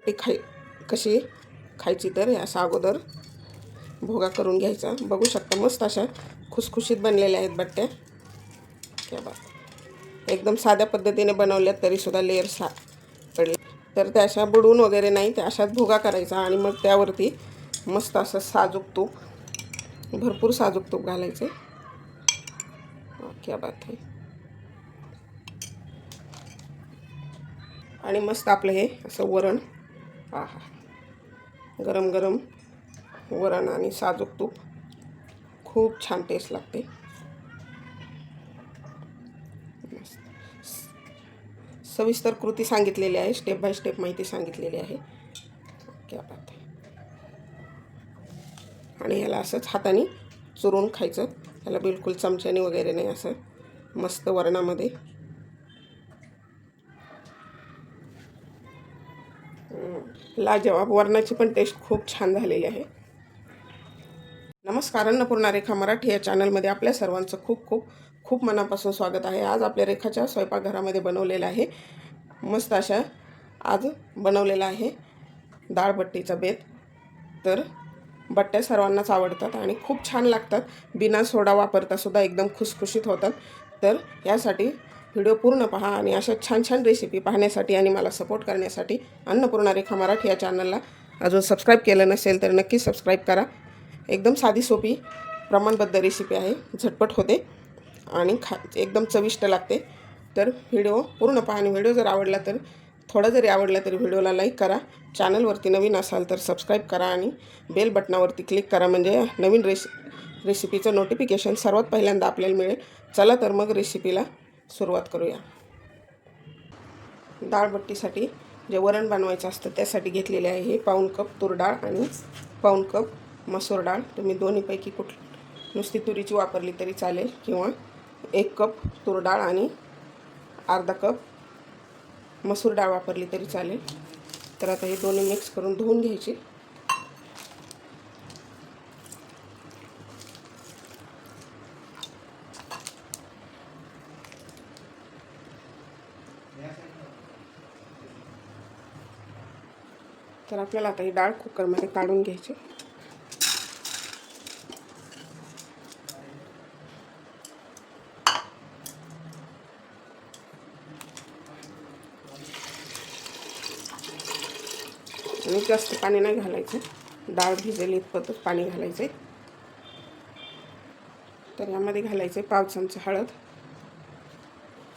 बट्टी कशी खायची तर असा अगोदर भोगा करून घ्यायचा। बघू शकता मस्त अशा खुसखुशीत बनलेल्या आहेत बट्ट्या। क्या बात, एकदम साध्या पद्धतीने बनवल्यात तरीसुद्धा लेअर्स पडले तर त्या अशा बुडवून वगैरे नाही, त्या अशाच भोगा करायचा आणि मग त्यावरती मस्त असं साजूक तूप, भरपूर साजूक तूप घालायचे। क्या बात आहे। आणि मस्त आपलं हे असं वरण, आहा, गरम गरम वरण आणि साजूक तूप, खूप छान टेस्ट लागते। सविस्तर कृती सांगितलेली आहे, स्टेप बाय स्टेप माहिती सांगितलेली आहे। क्या बात आहे। आणि ह्याला असंच हाताने चुरून खायचं, ह्याला बिलकुल चमच्याने वगैरे नाही, असं मस्त वरणामध्ये। लाजवाब, वरणाची पण टेस्ट खूप छान झालेली आहे। नमस्कार, अन्नपूर्णा रेखा मराठी या चॅनलमध्ये आपल्या सर्वांचं खूप खूप खूप मनापासून स्वागत आहे। आज आपल्या रेखाच्या स्वयंपाकघरामध्ये बनवलेलं आहे मस्त अशा, आज बनवलेला आहे डाळ बट्टीचा बेत। तर बट्ट्या सर्वांनाच आवडतात आणि खूप छान लागतात, बिना सोडा वापरता सुद्धा एकदम खुसखुशीत होतात। तर यासाठी व्हिडिओ पूर्ण पहा आणि अशा छान छान रेसिपी पाहण्यासाठी आणि मला सपोर्ट करण्यासाठी अन्नपूर्णा रेखा मराठी या चॅनलला अजून सबस्क्राईब केलं नसेल तर नक्की सबस्क्राईब करा। एकदम साधी सोपी प्रमाणबद्ध रेसिपी आहे, झटपट होते आणि एकदम चविष्ट लागते। तर व्हिडिओ पूर्ण पहा आणि व्हिडिओ जर आवडला तर, थोडा जरी आवडला तरी व्हिडिओला लाईक करा। चॅनलवरती नवीन असाल तर सबस्क्राईब करा आणि बेल बटनावरती क्लिक करा, म्हणजे नवीन रेसिपीचं नोटिफिकेशन सर्वात पहिल्यांदा आपल्याला मिळेल। चला तर मग रेसिपीला सुरुवात करूया। डाळबट्टीसाठी जे वरण बनवायचं असतं त्यासाठी घेतलेले आहे हे पाऊण कप तूर डाळ आणि पाऊण कप मसूर डाळ। तुम्ही दोन्हीपैकी नुसती तुरीची वापरली तरी चालेल, किंवा 1 कप तूर डाळ आणि अर्धा कप मसूर डाळ वापरली तरी चालेल। तर आता हे दोन्ही मिक्स करून धुवून घ्यायचे। तर आपल्याला आता ही डाळ कुकरमध्ये काढून घ्यायची। आणि जास्त पाणी नाही घालायचं, डाळ भिजेल इतपतच पाणी घालायचं। तर यामध्ये घालायचे 1/2 चमचा हळद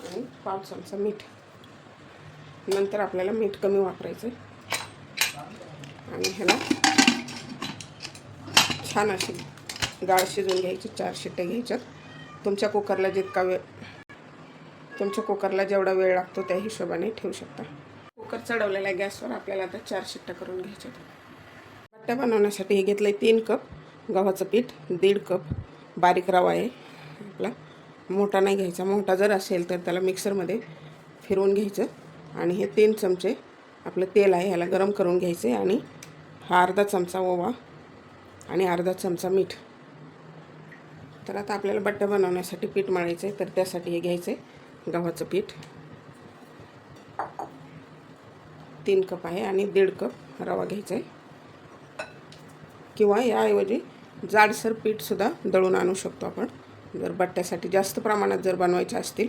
आणि 1/2 चमचा मीठ। नंतर आपल्याला मीठ कमी वापरायचं आणि ह्याला छान अशी डाळ शिजवून घ्यायची। 4 शिट्ट्या घ्यायच्यात। तुमच्या कुकरला जेवढा वेळ लागतो त्या हिशोबाने ठेवू शकता। कुकर चढवलेल्या गॅसवर आपल्याला आता 4 शिट्ट्या करून घ्यायच्या। बट्ट्या बनवण्यासाठी हे घेतलं 3 कप गव्हाचं पीठ, 1.5 कप बारीक रवा आहे आपला, मोठा नाही घ्यायचा, मोठा जर असेल तर त्याला मिक्सरमध्ये फिरवून घ्यायचं। आणि हे 3 चमचे आपलं तेल आहे, ह्याला गरम करून घ्यायचे। आणि हा अर्धा चमचा ओवा आणि अर्धा चमचा मीठ। तर आता आपल्याला बट्ट्या बनवण्यासाठी पीठ मळायचं आहे, तर त्यासाठी हे घ्यायचं आहे गव्हाचं पीठ 3 कप आहे आणि 1.5 कप रवा घ्यायचा आहे, किंवा याऐवजी जाडसर पीठसुद्धा दळून आणू शकतो आपण जर बट्ट्यासाठी जास्त प्रमाणात जर बनवायचे असतील।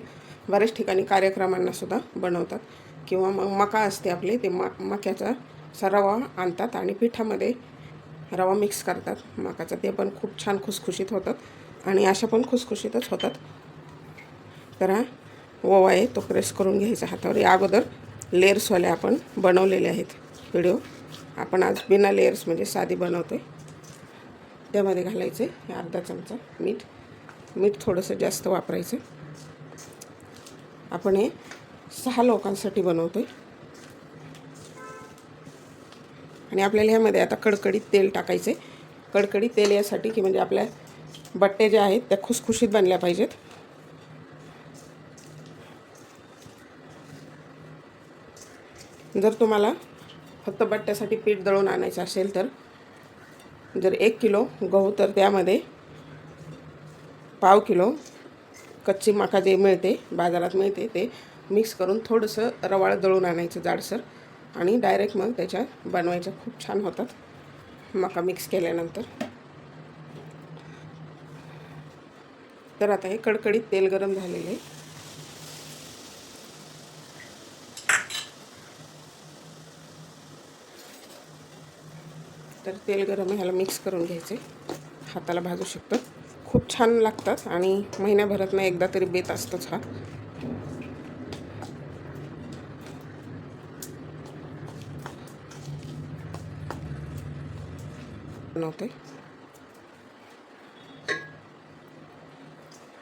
बऱ्याच ठिकाणी कार्यक्रमांनासुद्धा बनवतात, किंवा मग मका असते आपले, ते मक्याचा रवा आणतात आणि पिठामध्ये रवा मिक्स करतात मकाचा, ते पण खूप छान खुसखुशीत होतात आणि अशा पण खुसखुशीतच होतात। तर हा ओवा आहे तो प्रेस करून घ्यायचा हातावर। या अगोदर लेअर्सवाले आपण बनवलेले आहेत व्हिडिओ, आपण आज बिना लेअर्स म्हणजे साधी बनवतो। त्यामध्ये घालायचे अर्धा चमचा मीठ थोडंसं जास्त वापरायचं। आपण हे 6 लोकांसाठी बनवतोय आणि आपल्याला ह्यामध्ये आता कडकडीत तेल टाकायचे। कडकडीत तेल यासाठी की म्हणजे आपल्या बट्टे जे आहेत त्या खुसखुशीत बनल्या पाहिजेत। जर तुम्हाला फक्त बट्ट्यासाठी पीठ दळून आणायचं असेल तर, जर 1 किलो गहू तर त्यामध्ये पाव किलो कच्ची मका जे मिळते बाजारात मिळते ते मिक्स करून थोडंसं रवाळ दळून आणायचं जाडसर, आणि डायरेक्ट मग त्याच्या बनवायच्या खूप छान होतात मका मिक्स केल्यानंतर. तर आता हे कडकडीत तेल गरम झालेलं आहे. तर तेल गरम आहे, ह्याला मिक्स करून घ्यायचे. हाताला भाजू शकतं, खूप छान लागतात आणि महिन्याभरात ना एकदा तरी बेत असतोच हा. बनवते.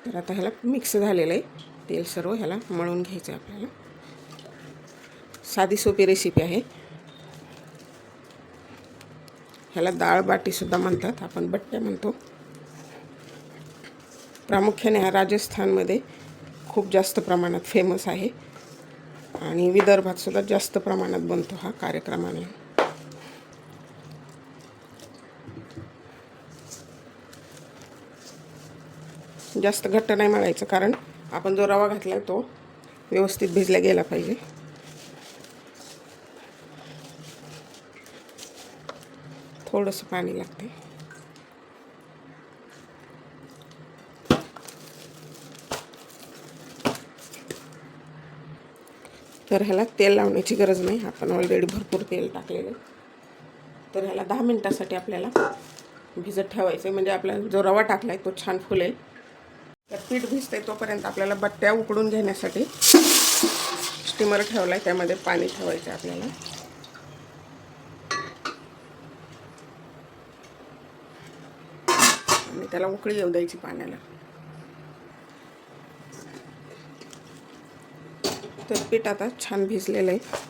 तर आता ह्याला मिक्स झालेलं आहे तेल सर्व, ह्याला मळून घ्यायचं आहे आपल्याला. साधी सोपी रेसिपी आहे. ह्याला डाळ बाटीसुद्धा म्हणतात, आपण बट्ट्या म्हणतो. प्रामुख्याने हा राजस्थानमध्ये खूप जास्त प्रमाणात फेमस आहे आणि विदर्भातसुद्धा जास्त प्रमाणात बनतो हा कार्यक्रमाने. जास्त घट्ट नाही मळायचं, कारण आपण जो रवा घातला आहे तो व्यवस्थित भिजला गेला पाहिजे. थोडंसं पाणी लागते. तर ह्याला तेल लावण्याची गरज नाही, आपण ऑलरेडी भरपूर तेल टाकलेलं. तर ह्याला 10 मिनिटासाठी आपल्याला भिजत ठेवायचं, म्हणजे आपला जो रवा टाकला आहे तो छान फुलेल. तर पीठ भिजतंय तोपर्यंत आपल्याला बट्ट्या उकडून घेण्यासाठी स्टीमर ठेवला आहे, त्यामध्ये पाणी ठेवायचं आपल्याला. आणि त्याला उकळी येऊ द्यायची पाण्याला. तर पीठ आता छान भिजलेलं आहे.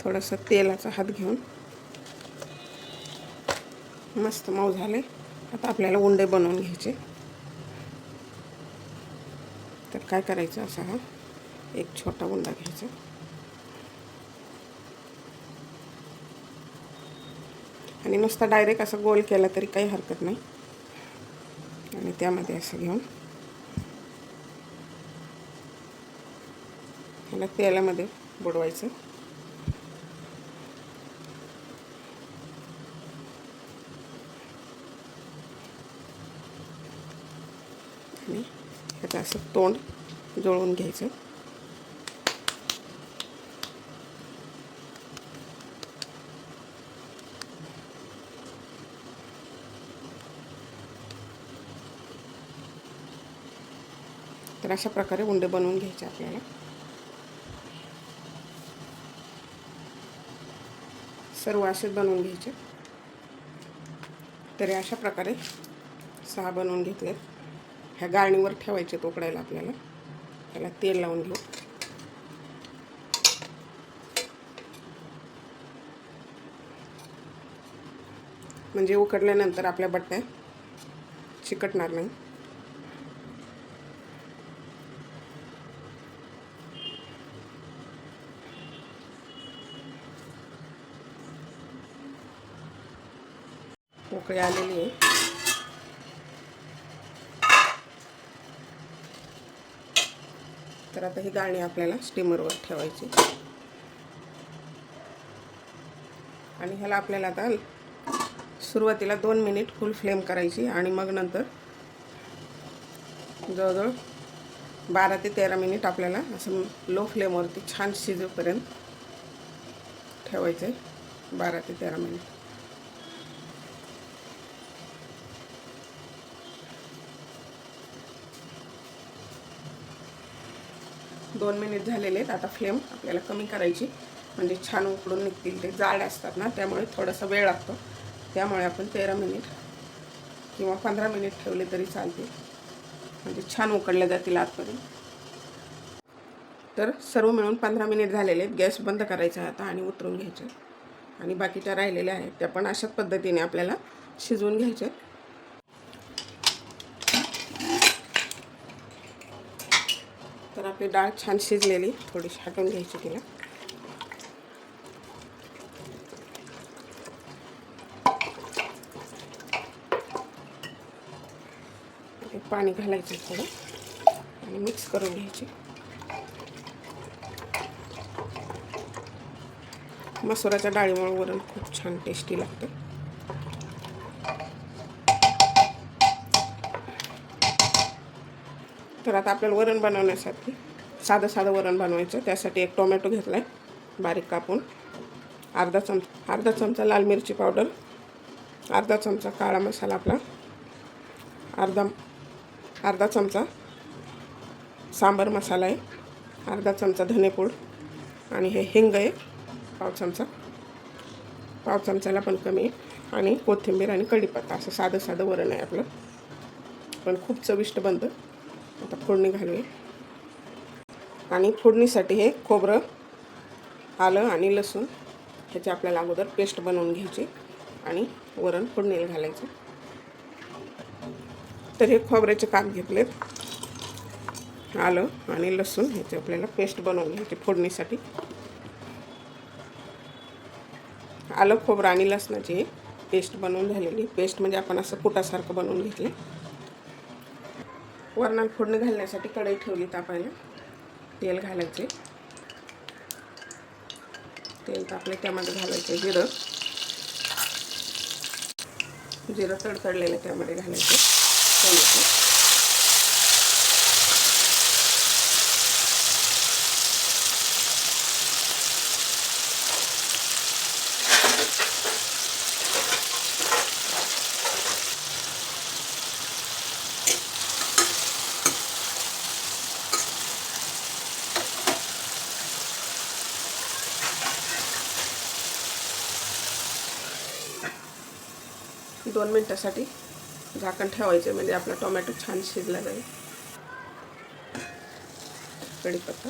थोडासा तेलाचा हात घेऊन मस्त मऊ झाले. आता आपल्याला उंडे बनवून घ्यायचे. तर काय करायचं, असा हा एक छोटा उंडा घ्यायचा आणि नुसता डायरेक्ट असं गोल केला तरी काही हरकत नाही. आणि त्यामध्ये असं घेऊन ह्याला तेलामध्ये बुडवायचं. आणि ह्याचं असं तोंड जोळून घ्यायचं. तर अशा प्रकारे उंडे बनवून घ्यायचे आपल्याला. सर्व असेच बनवून घ्यायचे. तरी अशा प्रकारे 6 बनवून घेतले. ह्या गाळणीवर ठेवायचे उकडायला आपल्याला. त्याला तेल लावून घेऊ. म्हणजे उकडल्यानंतर आपल्या बट्ट्या चिकटणार नाही. उकळी आलेली आहे. तर आता ही गाळणी आपल्याला स्टीमरवर ठेवायची आणि ह्याला आपल्याला आता सुरुवातीला 2 मिनिट फुल फ्लेम करायची आणि मग नंतर जवळजवळ 12 ते 13 मिनिट आपल्याला असं लो फ्लेमवरती छान शिजेपर्यंत ठेवायचं आहे. 12 ते 13 मिनिट. दोन मिनिट झालेले आहेत. आता फ्लेम आपल्याला कमी करायची, म्हणजे छान उकडून निघतील. ते जाड असतात ना, त्यामुळे थोडासा वेळ लागतो. त्यामुळे आपण 13 मिनिट किंवा 15 मिनिट ठेवले तरी चालते, म्हणजे छान उकडले जातील आतपर्यंत. तर सर्व मिळून 15 मिनिट झालेले आहेत. गॅस बंद करायचा आता आणि उतरून घ्यायचे. आणि बाकीच्या राहिलेल्या आहेत त्या पण अशाच पद्धतीने आपल्याला शिजवून घ्यायचे. तर आपली डाळ छान शिजलेली, थोडीशी हटवून घ्यायची तिला. हे पाणी घालायचं थोडं आणि मिक्स करून घ्यायचे. मसुराच्या डाळीमुळे वरण खूप छान टेस्टी लागतं. तर आता आपल्याला वरण बनवण्यासाठी साधं वरण बनवायचं. त्यासाठी एक टोमॅटो घेतला आहे बारीक कापून, अर्धा चमचा लाल मिरची पावडर, अर्धा चमचा काळा मसाला आपला, अर्धा चमचा सांबार मसाला आहे, अर्धा चमचा धनेपूड आणि हे हिंग आहे पाव चमचाला पण कमी आहे, आणि कोथिंबीर आणि कढीपत्ता. असं साधं वरण आहे आपलं, पण खूप चविष्ट बनतं. आता फोडणी घालूया. आणि फोडणीसाठी हे खोबरं, आलं आणि लसूण ह्याची आपल्याला अगोदर पेस्ट बनवून घ्यायची आणि वरण फोडणीला घालायचं. तर हे खोबऱ्याचे काप घेतलेत, आलं आणि लसूण ह्याची आपल्याला पेस्ट बनवून घ्यायची फोडणीसाठी. आलं, खोबरं आणि लसणाची पेस्ट बनवून झालेली. पेस्ट म्हणजे आपण असं कुटासारखं बनवून घेतले. वरणाला फोडणी घालण्यासाठी कढई ठेवली तापायला. तेल घालायचे. तेल तापले, त्यामध्ये घालायचे जिरं तडतडलेलं त्यामध्ये घालायचं टोमॅटो. दोन मिनिटासाठी झाकण ठेवायचे, म्हणजे आपला टोमॅटो छान शिजला जाईल. कढीपत्ता,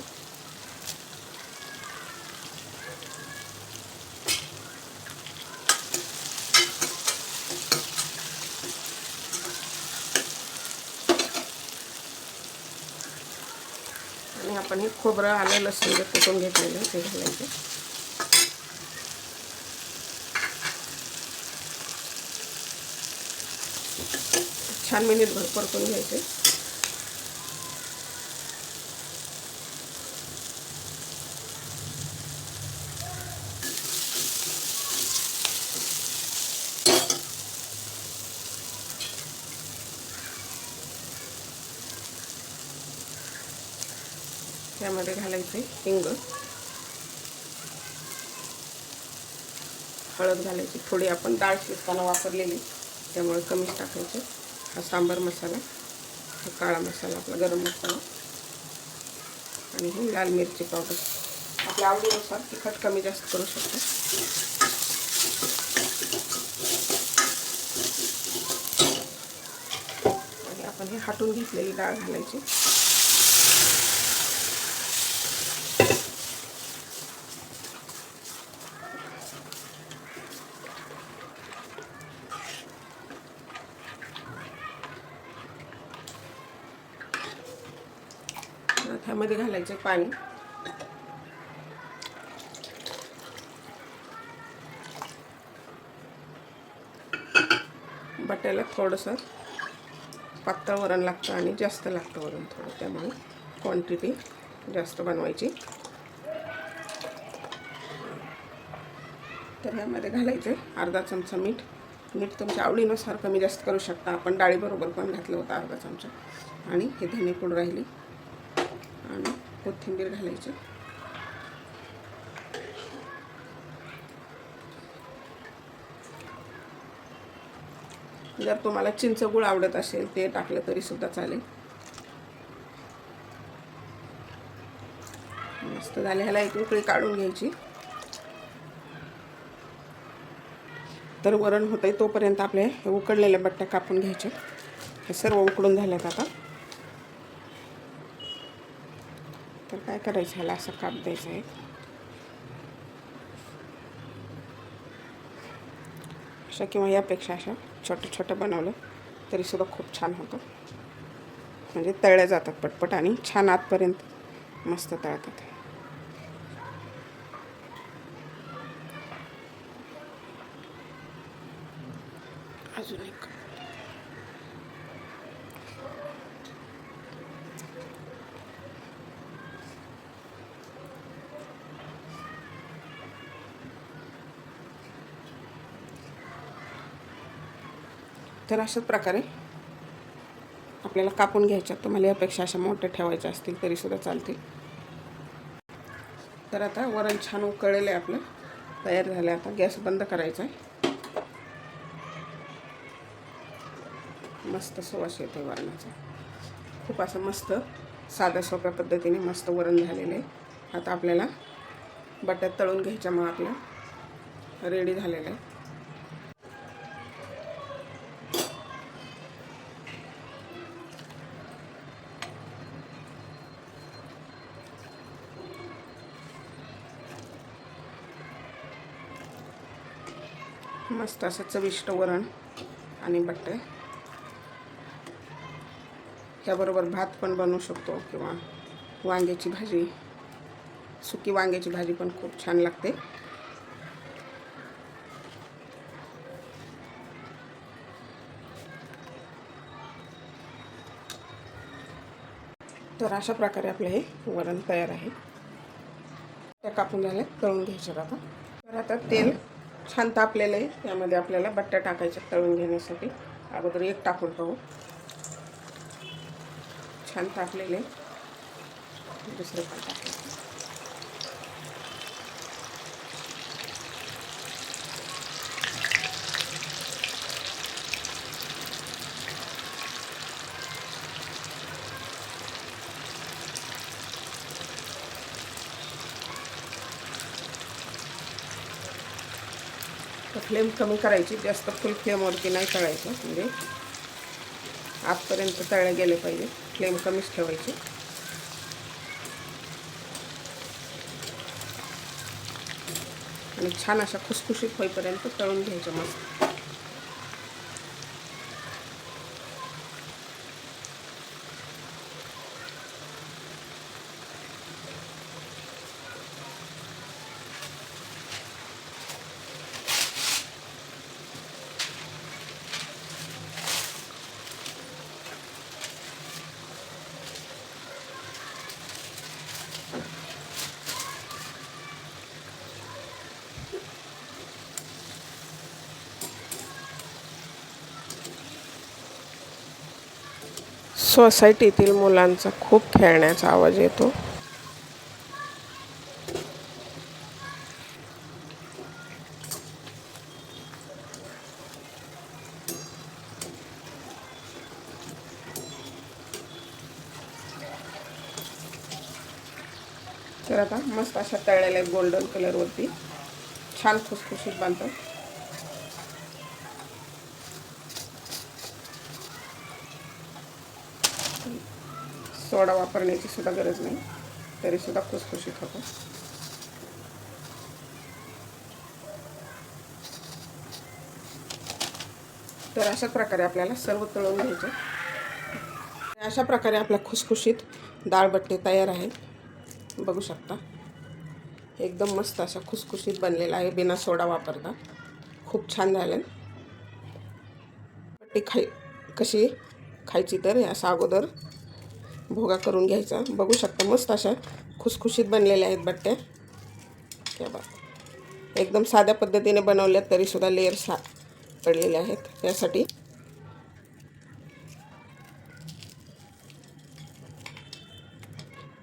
आणि आपण हे खोबरं, आलं, लसूण जे कुटून घेतलेलं ते घालायचं. छान मिनिटभर परतून घ्यायचे. त्यामध्ये घालायचे हिंग, हळद घालायची थोडी, आपण डाळ शिजताना वापरलेली त्यामुळे कमीच टाकायचे. हा सांबार मसाला, हा काळा मसाला आपला गरम मसाला, आणि ही लाल मिरची पावडर. आपल्या आवडीनुसार तिखट कमी जास्त करू शकतो. आणि आपण हे हाटून घेतलेली डाळ घालायची. ह्यामध्ये घालायचे पाणी. बट्ट्याला थोडंसं पातळ वरण लागतं आणि जास्त लागतं वरण थोडं, त्यामुळे क्वांटिटी जास्त बनवायची. तर ह्यामध्ये घालायचे अर्धा चमचा मीठ. मीठ तुमच्या आवडीनुसार कमी जास्त करू शकता. आपण डाळीबरोबर पण घातलं होतं अर्धा चमचा. आणि हे धनेपूड राहिली, आणि कोथिंबीर घालायची. जर तुम्हाला चिंच गुळ आवडत असेल ते टाकलं तरी सुद्धा चालेल. मस्त झाले. ह्याला एक उकळी काढून घ्यायची. तर वरण होतंय तोपर्यंत आपले हे उकडलेल्या बट्ट्या कापून घ्यायचे. हे सर्व उकडून झाल्यात आता. तर काय करायचं, ह्याला असं काप द्यायचं आहे. अशा किंवा यापेक्षा अशा छोटं बनवलं तरीसुद्धा खूप छान होतं. म्हणजे तळल्या जातात पटपट आणि छान आतपर्यंत मस्त तळतात. अजून एक तर अशाच प्रकारे आपल्याला कापून घ्यायच्या. तुम्हाला यापेक्षा अशा मोठ्या ठेवायच्या असतील तरीसुद्धा चालतील. तर आता वरण छान उकळलेलं आहे, आपलं तयार झालं. आता गॅस बंद करायचा आहे. मस्त सुवास येतो वरणाचा. खूप असं मस्त साध्या सोप्या पद्धतीने मस्त वरण झालेलं आहे. आता आपल्याला बटाट तळून घ्यायच्या. मग आपलं रेडी झालेलं आहे. मस्त असं चविष्ट वरण आणि बटाटे. त्याबरोबर भात पण बनवू शकतो किंवा वांग्याची भाजी, सुकी वांग्याची भाजी पण खूप छान लागते. तर अशा प्रकारे आपलं हे वरण तयार आहे. त्या कापून झाल्या, तळून घ्यायच्या. आता तर आता तेल छान तापलेलं आहे. त्यामध्ये आपल्याला बटाटा टाकायचे तळून घेण्यासाठी. अगोदर एक टाकून पाहू. छान तापलेले. दुसरे पण टाकायचे. तर फ्लेम कमी करायची, जास्त फुल फ्लेमवरती नाही तळायचं, म्हणजे आतपर्यंत तळले गेले पाहिजे. फ्लेम कमीच ठेवायची. आणि छान अशा खुसखुशीत होईपर्यंत तळून घ्यायचं मस्त. सोसायटीतील मुलांचा खूप खेळण्याचा आवाज येतो. तर आता मस्त अशा तळलेल्या गोल्डन कलरवरती छान खुसखुशीत बनतात. सोडा वापरण्याची सुद्धा गरज नाही, तरी सुद्धा खुसखुशीत होतं. तर अशा प्रकारे आपल्याला सर्व तळून घ्यायचं. अशा प्रकारे आपला खुसखुशीत डाळबट्टे तयार आहे. बघू शकता, एकदम मस्त अशा खुसखुशीत बनलेला आहे, बिना सोडा वापरता. खूप छान झालं. बट्टी कशी खायची, तर असा अगोदर भोगा करून घ्यायचा. बघू शकता मस्त अशा खुसखुशीत बनलेल्या आहेत बट्ट्या. क्या बात. एकदम साध्या पद्धतीने बनवल्यात तरीसुद्धा लेयर्स पडलेले आहेत. त्यासाठी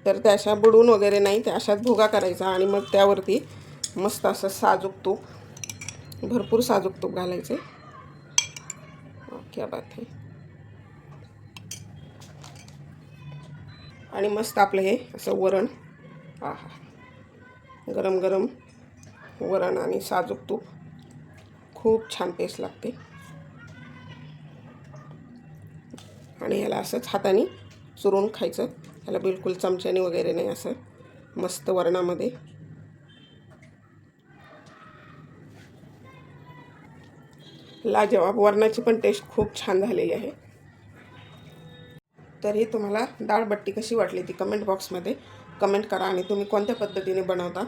तर त्या अशा बुडवून वगैरे नाही, त्या अशाच भोगा करायचा. आणि मग त्यावरती मस्त असं साजूक तूप, भरपूर साजूक तूप घालायचे. क्या बात आहे. आणि मस्त आपलं हे असं वरण, आहा, गरम गरम वरण आणि साजूक तूप, खूप छान टेस्ट लागते. आणि ह्याला असंच हाताने चुरून खायचं. ह्याला बिलकुल चमच्याने वगैरे नाही, असं मस्त वरणामध्ये. लाजवाब. वरणाची पण टेस्ट खूप छान झालेली आहे. तरी तुम्हाला डाळबट्टी कशी वाटली ती कमेंट बॉक्समध्ये कमेंट करा. आणि तुम्ही कोणत्या पद्धतीने बनवता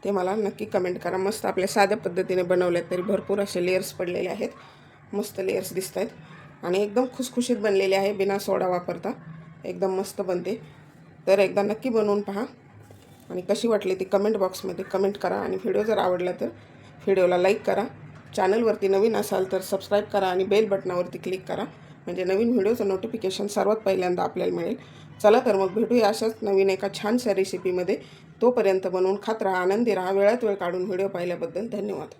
ते मला नक्की कमेंट करा. मस्त आपल्या साध्या पद्धतीने बनवल्यात तरी भरपूर असे लेयर्स पडलेले आहेत. मस्त लेयर्स दिसत आहेत. आणि एकदम खुसखुशीत बनलेले आहे, बिना सोडा वापरता. एकदम मस्त बनते. तर एकदा नक्की बनवून पहा. आणि कशी वाटली ती कमेंट बॉक्समध्ये कमेंट करा. आणि व्हिडिओ जर आवडला तर व्हिडिओला लाईक करा. चॅनलवरती नवीन असाल तर सबस्क्राईब करा आणि बेल बटनावरती क्लिक करा, म्हणजे नवीन व्हिडिओचं नोटिफिकेशन सर्वात पहिल्यांदा आपल्याला मिळेल. चला तर मग भेटूया अशाच नवीन एका छानशा रेसिपीमध्ये. तोपर्यंत बनवून खात राहा, आनंदी राहा. वेळात वेळ काढून व्हिडिओ पाहिल्याबद्दल धन्यवाद.